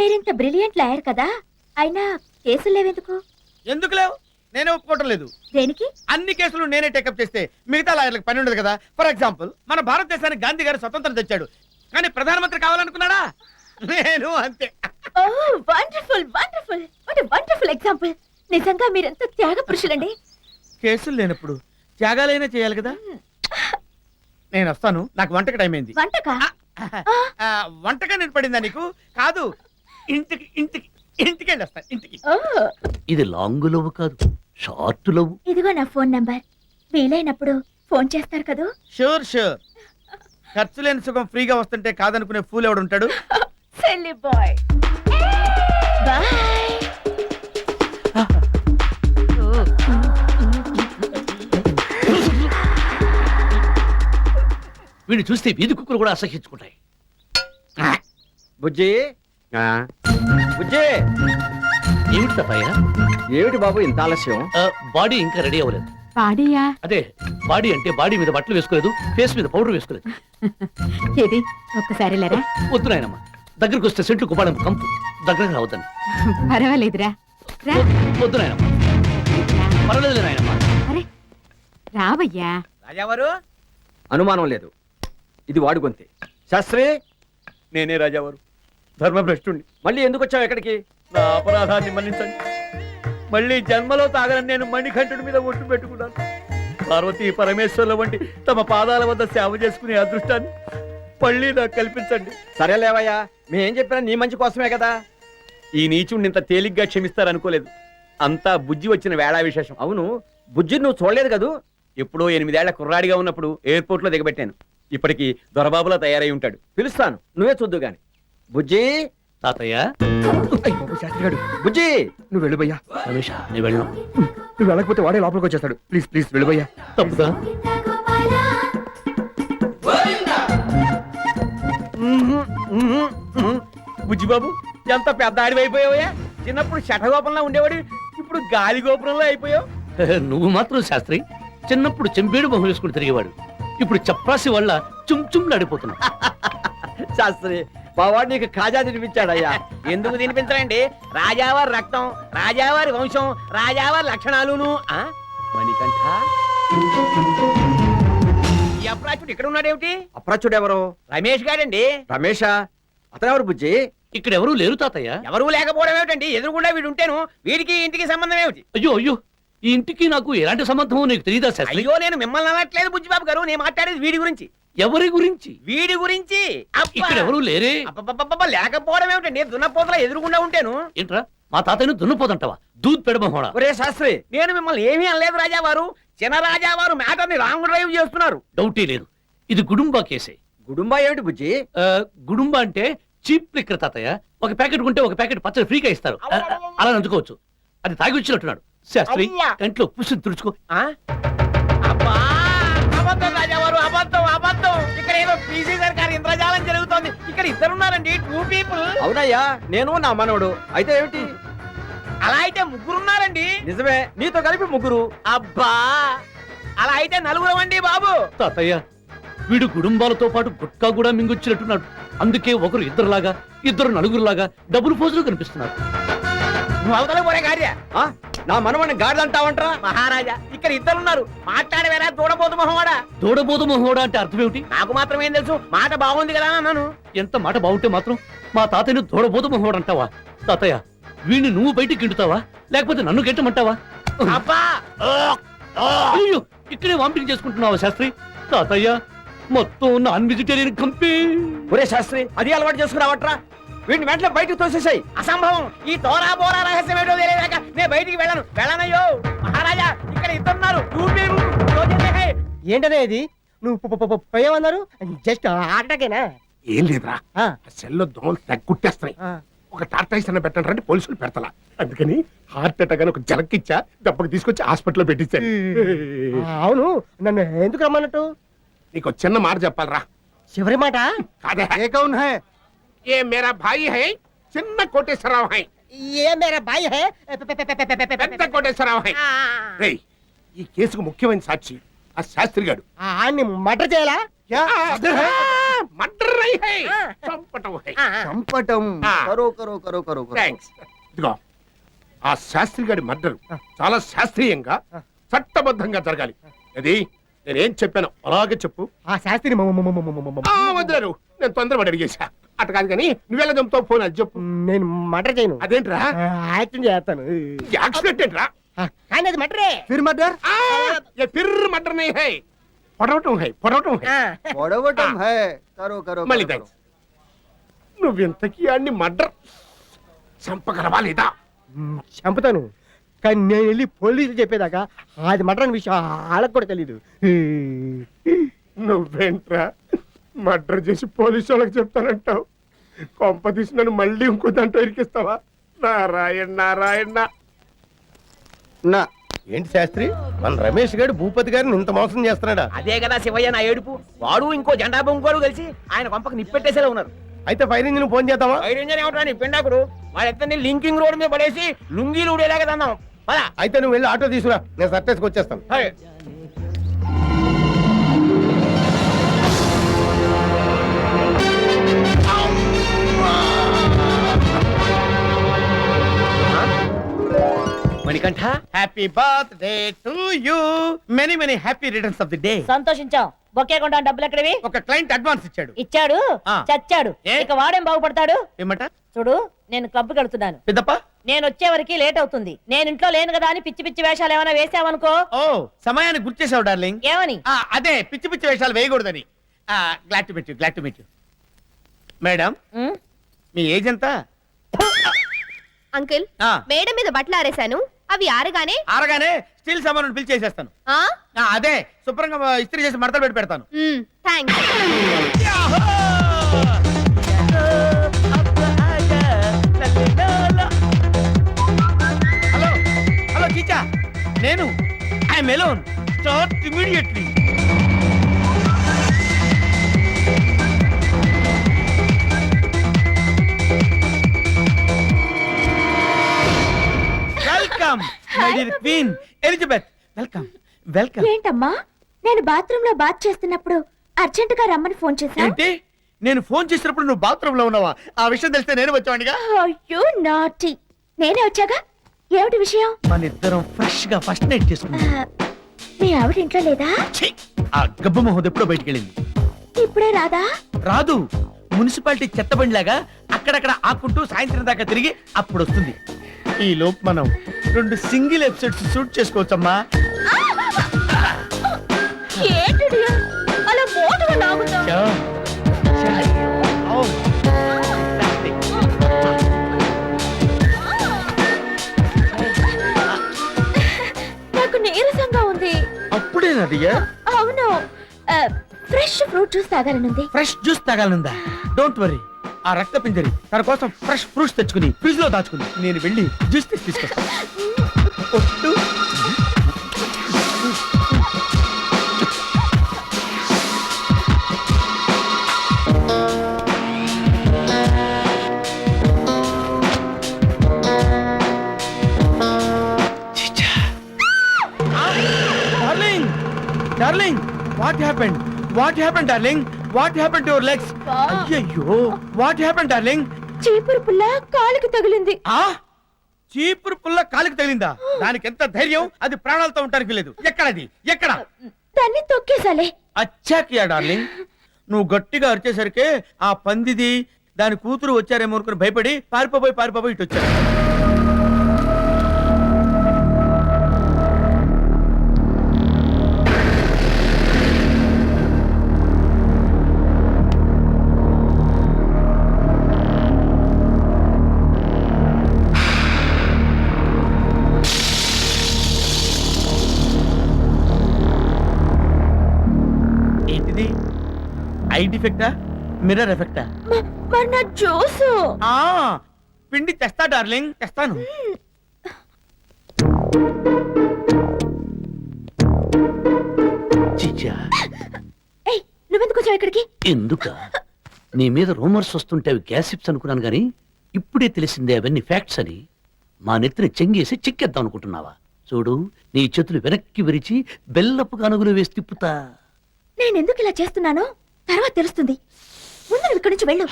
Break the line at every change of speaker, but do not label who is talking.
మీరింత brilliant lawyer కదా, అయినా కేసులు లేవెందుకు?
ఎందుకు లేవు? నేనే ఒప్పుకోవటం లేదు.
దేనికి?
అన్ని కేసులు నేనే టేకప్ చేస్తే మిగతా లాయర్లకు పని ఉండదు కదా. ఫర్ ఎగ్జాంపుల్, మన భారతదేశానికి గాంధీ గారు స్వతంత్రం తెచ్చాడు, కానీ ప్రధానమంత్రి కావాలనుకున్నాడా? నేను అంతే.
Oh wonderful wonderful, what a wonderful example. నిజంగా మీరెంత త్యాగ పురుషులండి.
కేసులు లేనప్పుడు త్యాగాలైనా చేయాలి కదా. నేను వస్తాను, నాకు వంటకి టైం అయింది.
వంటకా?
వంటగా నేను పడిందా నీకు? కాదు, ఇంటికి ఇంటికి ఇంటికి వెళ్ళి వస్తా. ఇంటికి.
ఓ,
ఇది లాంగ్ లవ్ కాదు, షార్ట్ లవ్.
ఇదిగో నా ఫోన్ నంబర్, వీలైనప్పుడు ఫోన్ చేస్తారు కదూ?
Sure sure. ఖర్చు లేని సుఖం ఫ్రీగా వస్తుంటే కాదనుకునే ఫూల్ ఎవడు ఉంటాడు?
Silly boy. బాయ్.
వీడిని చూస్తే వీధి కుక్కలు కూడా అసహించుకుంటాయి.
బుజ్జి బుజ్జి,
ఏమిటి తప్పయ్య?
ఏమిటి బాబు ఇంత ఆలస్యం?
బాడీ ఇంకా రెడీ అవ్వలేదు.
బాడీయా?
అదే బాడీ అంటే బాడీ మీద బట్టలు వేసుకోలేదు, ఫేస్ మీద పౌడర్ వేసుకోలేదు.
ఏది ఒక్కసారి లేరా?
వద్దు నాయనమ్మ, దగ్గరకు వస్తే సెంట్లు కుప్పడం కంపు, దగ్గరకు రావద్దని.
పర్వాలేదురా, రా.
వద్దు నాయనమ్మ, పర్వాలేదు నాయనమ్మ.
అరే రావయ్యా.
రాజావారు,
అనుమానం లేదు, ఇది వాడు గొంతే. శాస్త్రి,
నేనే రాజావారు, ధర్మభ్రష్టుణ్ణి.
మళ్ళీ ఎందుకు వచ్చావు ఎక్కడికి?
నా అపరాధాన్ని మన్నించండి. మళ్ళీ జన్మలో తాగలని నేను మణికంఠుడి మీద ఒట్టు పెట్టుకున్నాను. పార్వతీ పరమేశ్వర్ల వంటి తమ పాదాల వద్ద సేవ చేసుకునే అదృష్టాన్ని మళ్ళీ నాకు కల్పించండి.
సరే లేవయ్యా, మేం చెప్పినా నీ మంచి కోసమే కదా.
ఈ నీచుడిని ఇంత తేలిగ్గా క్షమిస్తారనుకోలేదు. అంతా బుజ్జి వచ్చిన వేళా విశేషం.
అవును, బుజ్జి నువ్వు చూడలేదు కదూ?
ఎప్పుడో 8 ఏళ్ల కుర్రాడిగా ఉన్నప్పుడు ఎయిర్పోర్ట్ లో దిగబెట్టాను. ఇప్పటికి దొరబాబులా తయారై ఉంటాడు.
పిలుస్తాను, నువ్వే చూద్దు గాని. బుజ్జి,
తాతయ్య,
శాస్త్రి గారు. బుజ్జి, నువ్వు వెళ్ళు భయ్యా.
రమేష్ నేను వెళ్ళను.
నువ్వు వెళ్ళకపోతే వాడే లోపలికి వచ్చేస్తాడు. ప్లీజ్ ప్లీజ్ వెళ్ళు భయ్యా.
తప్పుగా
బుజ్జిబాబు, ఎంత పెద్ద ఆడివైపోయావయ్యా. చిన్నప్పుడు శఠగోపంలో ఉండేవాడు, ఇప్పుడు గాలి గోపురంలో అయిపోయావు.
నువ్వు మాత్రం శాస్త్రి, చిన్నప్పుడు చెంపేడు మొహం వేసుకుని తిరిగేవాడు, ఇప్పుడు చప్రాసి వల్ల చుమ్ నడిపోతున్నావు.
శాస్త్రి, మా వాడు నీకు కాజా తినిపించాడయ్యా.
ఎందుకు తినిపించరండి? రాజావారి రక్తం, రాజావారి వంశం, రాజావారి లక్షణాలును. మణికంఠ, ఈ అప్రాచుడు ఇక్కడ ఉన్నాడేమిటి?
అప్రాచుడు ఎవరు?
రమేష్ గాడండి.
రమేషా? అతనెవరు బుజ్జి?
ఇక్కడ ఎవరూ లేరు తాతయ్య.
ఎవరూ లేకపోవడం ఏమిటండి? ఎదురుగుండా వీడు ఉంటేను వీడికి ఇంటికి సంబంధం ఏమిటి?
అయ్యో అయ్యో, ఈ ఇంటికి నాకు ఎలాంటి సంబంధమో నీకు తెలియదా శాస్త్రి?
అయ్యో, నేను మిమ్మల్ని అనట్లేదు బుజ్జిబాబు గారు, నేను మాట్లాడేది వీడి గురించి.
ఎవరి గురించి?
వీడి గురించి.
ఇక్కడ ఎవరూ లేరే.
లేకపోవడం ఏమిటండి? దున్నపోతల ఎదురుగుండా ఉంటేను.
ఏంట్రా, మా తాతయ్యను దున్నపోదంటావా? దూద్ పెడమహోడా.
ఒరే శాస్త్రి,
నేను మిమ్మల్ని ఏమీ అనలేదు రాజావారు. చిన్న రాజావారు మ్యాటర్ని రాంగ్ డ్రైవ్ చేస్తున్నారు.
డౌటే లేదు, ఇది గుడుంబా కేసే.
గుడుంబా ఏమిటి బుజ్జి?
గుడుంబా అంటే చీప్ లిక్కర్ తాతయ్య. ఒక ప్యాకెట్ కొంటే ఒక ప్యాకెట్ పచ్చడి ఫ్రీగా ఇస్తారు, అలా నంచుకోవచ్చు. అది తాగి వచ్చినట్టున్నాడు శాస్త్రి. కంట్లో పుష్టి తుడుచుకో.
అబ్బా, అబద్ధం రాజావారు, అబద్ధం అబద్ధం. ఇక్కడ ఏదో పీసీ సర్కార్ ఇంద్రజాలం జరుగుతోంది. ఇక్కడ ఇద్దరున్నారండి, 2 people.
అవునయ్యా, నేను నా మనవడు. అయితే ఏమిటి?
అలా అయితే ముగ్గురున్నారండి.
నిజమే, నీతో కలిపి ముగ్గురు.
అబ్బా, అలా అయితే 4 అండి బాబు.
తాతయ్య, వీడు కుటుంబాలతో పాటు గుట్కా కూడా మింగొచ్చినట్టున్నాడు. అందుకే ఒకరు ఇద్దరులాగా, ఇద్దరు నలుగురులాగా డబుల్ పోజులు కనిపిస్తున్నారు.
నువ్వు అవతల పోరే గార్య.
ఆ, నా మనవడిని గాడిదంటావంటరా?
మహారాజా, ఇక్కడ ఇద్దరున్నారు. మాట్లాడవేరా దూడబోతు మొహవాడా.
దూడబోదు మొహోడా అంటే అర్థం ఏమిటి?
నాకు మాత్రం ఏం తెలుసు, మాట బాగుంది కదా అన్నాను.
ఎంత మాట బాగుంటే మాత్రం మా తాతయ్యను దూడబోదు మొహోడు అంటావా? తాతయ్య, వీడిని నువ్వు బయటికి గింటుతావా, లేకపోతే నన్ను గెట్టమంటావా?
అబ్బా,
అయ్యో, ఇక్కడే వామిటింగ్ చేసుకుంటున్నావా శాస్త్రి? తాతయ్య, మొత్తం నాన్ వెజిటేరియన్ కంపే.
ఒరే శాస్త్రి, అది అలవాటు చేసుకురావట్రా. వీడిని వెంటనే బయటకు తోసేసాయి.
అసంభవం. ఈ తోరా బోరా రహస్యం ఏంటో తెలియదాక నేను బయటికి వెళ్ళనయ్యో. మహారాజా, ఇక్కడ ఇద్దరున్నారు.
ఏంటనే ఇది? నువ్వు పోయామన్నారు? జస్ట్ ఆటకేనా?
ఏం లేదురా, సెల్లో దోమలు తగ్గుట్టేస్తున్నాయి. ఒక టార్టాయిస్ అన్న పెట్టండి రండి, పోలీసులు పెడతలా. అందుకని హార్ట్ అటాక్ అని ఒక జలకిచ్చా, దెబ్బకి తీసుకొచ్చి హాస్పిటల్లో పెట్టించాను.
అవును, నన్ను ఎందుకు రమ్మన్నట్టు?
నీకు చిన్న మాట చెప్పాలరా.
చివరి మాట?
కాదే, ఏ కౌన్ హై? ఏ మేరా భాయి హై, చిన్న కోటేశ్వరరావు హై.
ఏ మేరా భాయ్ హై,
పెద్ద కోటేశ్వరరావు హై. రేయ్, ఈ కేసుకు ముఖ్యమైన సాక్షి ఆ శాస్త్రి గారు.
ఆన్ని మర్డర్ చేయాలా?
మర్డర్ రై హై చంపటం హై
చంపటం
ఆ.
కరో కరో కరో కరో కరో.
థ్యాంక్స్ ఇదిగో ఆ శాస్త్రి గారి మర్డర్ చాలా శాస్త్రీయంగా చట్టబద్ధంగా జరగాలి. అది నేనేం చెప్పాను అలాగే చెప్పు.
ఆ శాస్త్రి
వదిలేరు, నేను తొందరపడి అడిగేశా. అట్ట కాదు కానీ నువ్వెలా చంపుతావు ఫోన్ అది చెప్పు.
నేను మర్డర్ చేయను,
అదేంట్రా
యాక్టింగ్ చేస్తాను.
యాక్సిడెంట్ ఏంట్రా?
కానీ అది మర్డరే. ఫిర్ మర్డర్.
ये फिर मर्डर नहीं है, పొడవటం హై పొడవటం హై.
పొడవటం హై కరో కరో
మళ్ళీ
కరో, కరో.
థ్యాంక్స్. నువ్వెంతకీ అన్ని మర్డర్ చంపగలవా లేదా?
చంపుతాను, కానీ నేను వెళ్ళి పోలీసులు చెప్పేదాకా అది మర్డర్ అనే విషయం వాళ్ళకి కూడా తెలీదు.
నువ్వేంట్రా మర్డర్ చేసి పోలీసు వాళ్ళకి చెప్తానంటావు? కొంప తీసి నన్ను మళ్ళీ ఇంకో దాంట్లో ఇరికిస్తావా? నారాయణ నారాయణ.
నా
ఏంటి శాస్త్రి, మన రమేష్ గారు భూపతి గారిని ఇంత మోసం చేస్తున్నాడా? అదే కదా శివయ్య నా ఏడుపు. వాడు ఇంకో జెండా బొంగోడు కలిసి ఆయన కొంపకి నిప్పెట్టేసేలా ఉన్నారు. అయితే ఫైర్ ఇంజిన్ ఫోన్ చేద్దామా? ఫైర్ ఇంజన్ ఏమంటారు పిండాకుడు? వాళ్ళెత్తని లింకింగ్ రోడ్ మీద పడేసి లుంగీలు ఊడేలాగా తందాం. పదా.
అయితే నువ్వు వెళ్ళి ఆటో తీసుకురా, నేను సర్టేసుకు వచ్చేస్తాను.
Manikanta,
happy birthday to you, many many happy returns of the day.
సంతోషించాం. బొకే కొంటాను, డబ్బులు ఎక్కడివి?
ఒక క్లయింట్ అడ్వాన్స్ ఇచ్చాడు.
ఇచ్చాడు,
ఆ.
చచ్చాడు.
ఏ?
ఇక వాడేం బాగుపడతాడు?
ఏమట
చూడు, నేను క్లబ్ కడుతున్నాను.
పెద్దప్ప?
నేను వచ్చే వరకు లేట్ అవుతుంది. నేను ఇంట్లో లేను కదా అని పిచ్చి పిచ్చి వేషాలు ఏమైనా వేసావనుకో.
ఓ, సమయానికి గుర్తు చేసావు డార్లింగ్.
ఏమని?
అదే పిచ్చి పిచ్చి వేషాలు వేయకూడదని. Glad to meet you, glad to meet you. Madam,
um,
మీ ఏజ్ ఎంత?
అంకుల్,
ఆ,
మేడ మీద బట్టలు ఆరేశాను, అవి ఆరగానే
ఆరగానే స్టీల్ సామాను పిలిచేసేస్తాను. అదే శుభ్రంగా ఇస్త్రీ చేసి మడతలు పెట్టి పెడతాను.
థ్యాంక్స్.
హలో హలో చీచా, నేను I'm alone. Start immediately. Welcome my dear queen Elizabeth. Welcome welcome.
ఏంటమ్మా, నేను బాత్రూమ్ లో బాత్ చేస్తున్నప్పుడు అర్జెంట్ గా రమ్మని ఫోన్ చేశా?
ఏంటి, నేను ఫోన్ చేసినప్పుడు నువ్వు బాత్రూమ్ లో ఉన్నావా? ఆ విషయం తెలిస్తే నేను వచ్చావాడిగా.
అయ్యో నాటి, నేనే వచ్చాగా. ఏమిటి విషయం?
మన ఇద్దరం ఫ్రెష్ గా ఫస్ట్ నైట్
ఆ,
చేసుకున్నాం.
మీ ఆవిడ ఇంట్లో లేదా?
ఛీ, ఆ గబ్బు మొహం ఎప్పుడో బయటికి వెళ్ళింది.
ఇప్పుడే రాదా?
రాదు, మున్సిపాలిటీ చెత్తబండిలాగా అక్కడక్కడ ఆకుంటూ సాయంత్రం దాకా తిరిగి అప్పుడు వస్తుంది. ఈ లోపు మనం 2 సింగిల్ ఎపిసోడ్స్ షూట్ చేసుకోవచ్చమ్మా.
ఏంటిది? అలా మోటుగా లాగుతావు.
చా. చా. అవును.
నాకు నీరసంగా ఉంది.
అప్పుడేనదిగా
అవును, ఫ్రెష్ ఫ్రూట్ జ్యూస్ తాగాలనుంది.
ఫ్రెష్ జ్యూస్ తాగాలనుందా? డోంట్ వరీ, ఆ రక్త పింజరి తన కోసం ఫ్రెష్ ఫ్రూట్స్ తెచ్చుకుని ఫ్రిడ్జ్ లో దాచుకుంది. నేను వెళ్ళి జ్యూస్ తీసుకొస్తాను. ఒట్టు. చిచ్చా. Darling, darling, what happened? What happened darling? What happened to your legs? అయ్యయ్యో, వాట్ హ్యాపెండ్ డార్లింగ్?
చీపురు పుల్ల కాలికి తగిలింది.
ఆ చీపురు పుల్ల కాలికి తగిలిందా? దానికి ఎంత ధైర్యం! అది ప్రాణాలతో ఉంటానికి లేదు. ఎక్కడది? ఎక్కడ?
దాన్ని తొక్కేసాలే.
అచ్చాకియా డార్లింగ్, నువ్వు గట్టిగా అరిచేసరికి ఆ పందిది దాని కూతురు వచ్చారేమో అనుకుని భయపడి పారిపోయి ఇటు వచ్చారు. ఏంటిది? ఐ డిఫెక్టా, మిర్రర్ ఎఫెక్టా?
మరి నా జ్యూసు.
ఆ పిండి తెస్తా డార్లింగ్, తెస్తాను. చిచ్చా,
ఏయ్, నువ్వెందుకు వచ్చావు ఇక్కడికి?
ఎందుక? నీ మీద రూమర్స్ వస్తుంటే అవి గ్యాసిప్స్ అనుకున్నాను గాని ఇప్పుడే తెలిసిందే అవన్నీ ఫ్యాక్ట్స్ అని. మా నెత్తిని చెంగేసి చిక్కేద్దాం అనుకుంటున్నావా? చూడు, నీ చేతులు వెనక్కి విరిచి బెల్లపు కనుగులు వేసి తిప్పుతా.
నేనెందుకు ఇలా చేస్తున్నానో తర్వాత తెలుస్తుంది. ముందు నువ్వు ఇక్కడి నుంచి వెళ్ళు